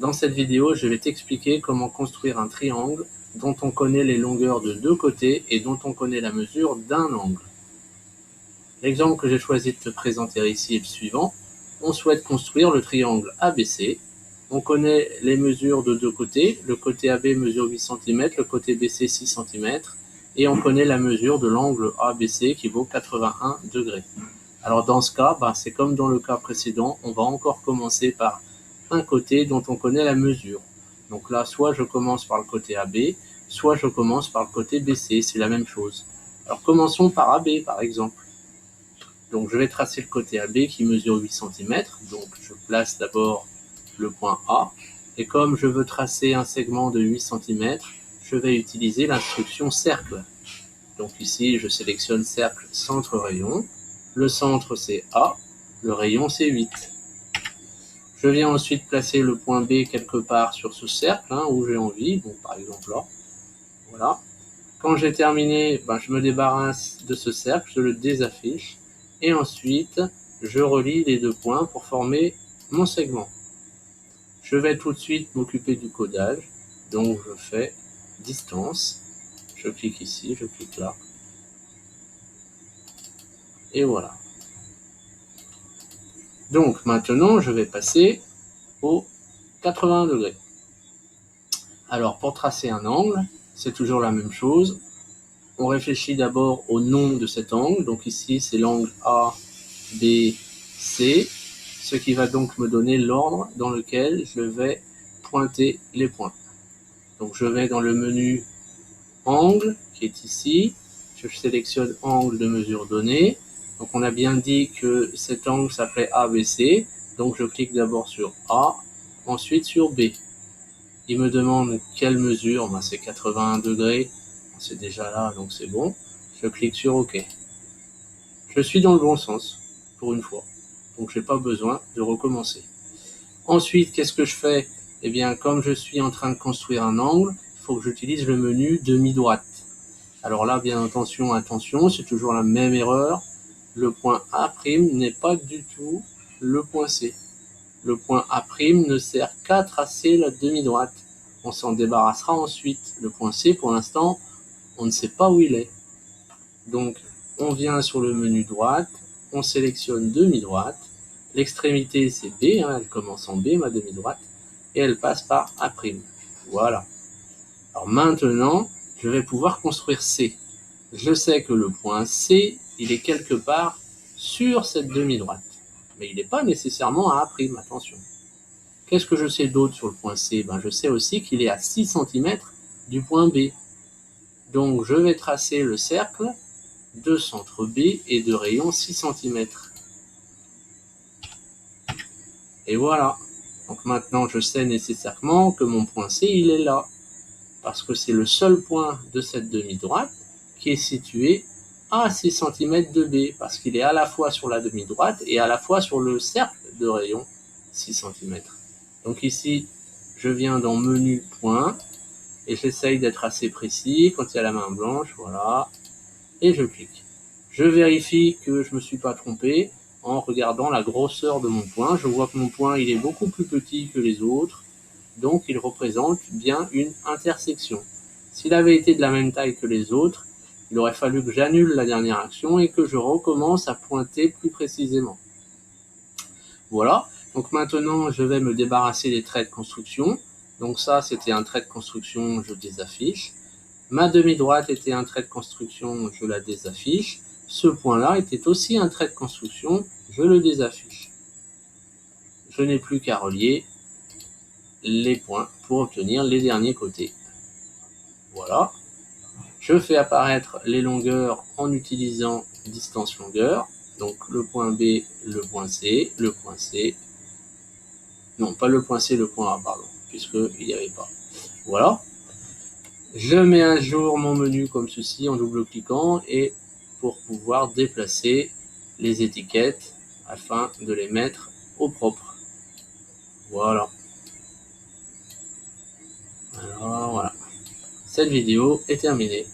Dans cette vidéo, je vais t'expliquer comment construire un triangle dont on connaît les longueurs de deux côtés et dont on connaît la mesure d'un angle. L'exemple que j'ai choisi de te présenter ici est le suivant. On souhaite construire le triangle ABC. On connaît les mesures de deux côtés. Le côté AB mesure 8 cm, le côté BC 6 cm. Et on connaît la mesure de l'angle ABC qui vaut 81 degrés. Alors dans ce cas, c'est comme dans le cas précédent, on va encore commencer par un côté dont on connaît la mesure. Donc là, soit je commence par le côté AB, soit je commence par le côté BC, c'est la même chose. Alors commençons par AB par exemple. Donc je vais tracer le côté AB qui mesure 8 cm, donc je place d'abord le point A, et comme je veux tracer un segment de 8 cm, je vais utiliser l'instruction cercle. Donc ici, je sélectionne cercle centre rayon. Le centre, c'est A. Le rayon, c'est 8. Je viens ensuite placer le point B quelque part sur ce cercle, où j'ai envie. Donc, par exemple là. Voilà. Quand j'ai terminé, je me débarrasse de ce cercle, je le désaffiche. Et ensuite, je relie les deux points pour former mon segment. Je vais tout de suite m'occuper du codage. Donc, je fais distance. Je clique ici, je clique là. Et voilà. Donc maintenant, je vais passer au 80 degrés. Alors pour tracer un angle, c'est toujours la même chose. On réfléchit d'abord au nom de cet angle. Donc ici, c'est l'angle ABC, ce qui va donc me donner l'ordre dans lequel je vais pointer les points. Donc je vais dans le menu angle qui est ici. Je sélectionne angle de mesure donnée. Donc on a bien dit que cet angle s'appelait ABC. Donc je clique d'abord sur A, ensuite sur B. Il me demande quelle mesure, c'est 81 degrés. C'est déjà là, donc c'est bon. Je clique sur OK. Je suis dans le bon sens, pour une fois. Donc je n'ai pas besoin de recommencer. Ensuite, qu'est-ce que je fais? Eh bien, comme je suis en train de construire un angle, il faut que j'utilise le menu demi-droite. Alors là, bien attention, c'est toujours la même erreur. Le point A' n'est pas du tout le point C. Le point A' ne sert qu'à tracer la demi-droite. On s'en débarrassera ensuite. Le point C, pour l'instant, on ne sait pas où il est. Donc, on vient sur le menu droite, on sélectionne demi-droite. L'extrémité, c'est B, elle commence en B, ma demi-droite, et elle passe par A'. Voilà. Alors maintenant, je vais pouvoir construire C. Je sais que le point C, il est quelque part sur cette demi-droite. Mais il n'est pas nécessairement à A', attention. Qu'est-ce que je sais d'autre sur le point C? Je sais aussi qu'il est à 6 cm du point B. Donc je vais tracer le cercle de centre B et de rayon 6 cm. Et voilà. Donc maintenant, je sais nécessairement que mon point C, il est là. Parce que c'est le seul point de cette demi-droite qui est situé à 6 cm de B, parce qu'il est à la fois sur la demi-droite et à la fois sur le cercle de rayon 6 cm. Donc ici, je viens dans menu point, et j'essaye d'être assez précis quand il y a la main blanche, voilà, et je clique. Je vérifie que je ne me suis pas trompé en regardant la grosseur de mon point. Je vois que mon point, il est beaucoup plus petit que les autres, donc il représente bien une intersection. S'il avait été de la même taille que les autres, il aurait fallu que j'annule la dernière action et que je recommence à pointer plus précisément. Voilà, donc maintenant je vais me débarrasser des traits de construction. Donc ça, c'était un trait de construction, je désaffiche. Ma demi-droite était un trait de construction, je la désaffiche. Ce point-là était aussi un trait de construction, je le désaffiche. Je n'ai plus qu'à relier les points pour obtenir les derniers côtés. Voilà. Je fais apparaître les longueurs en utilisant distance longueur. Donc le point B, le point C, le point C. Non, pas le point C, le point A, pardon, puisqu'il n'y avait pas. Voilà. Je mets à jour mon menu comme ceci en double-cliquant et pour pouvoir déplacer les étiquettes afin de les mettre au propre. Voilà. Alors voilà. Cette vidéo est terminée.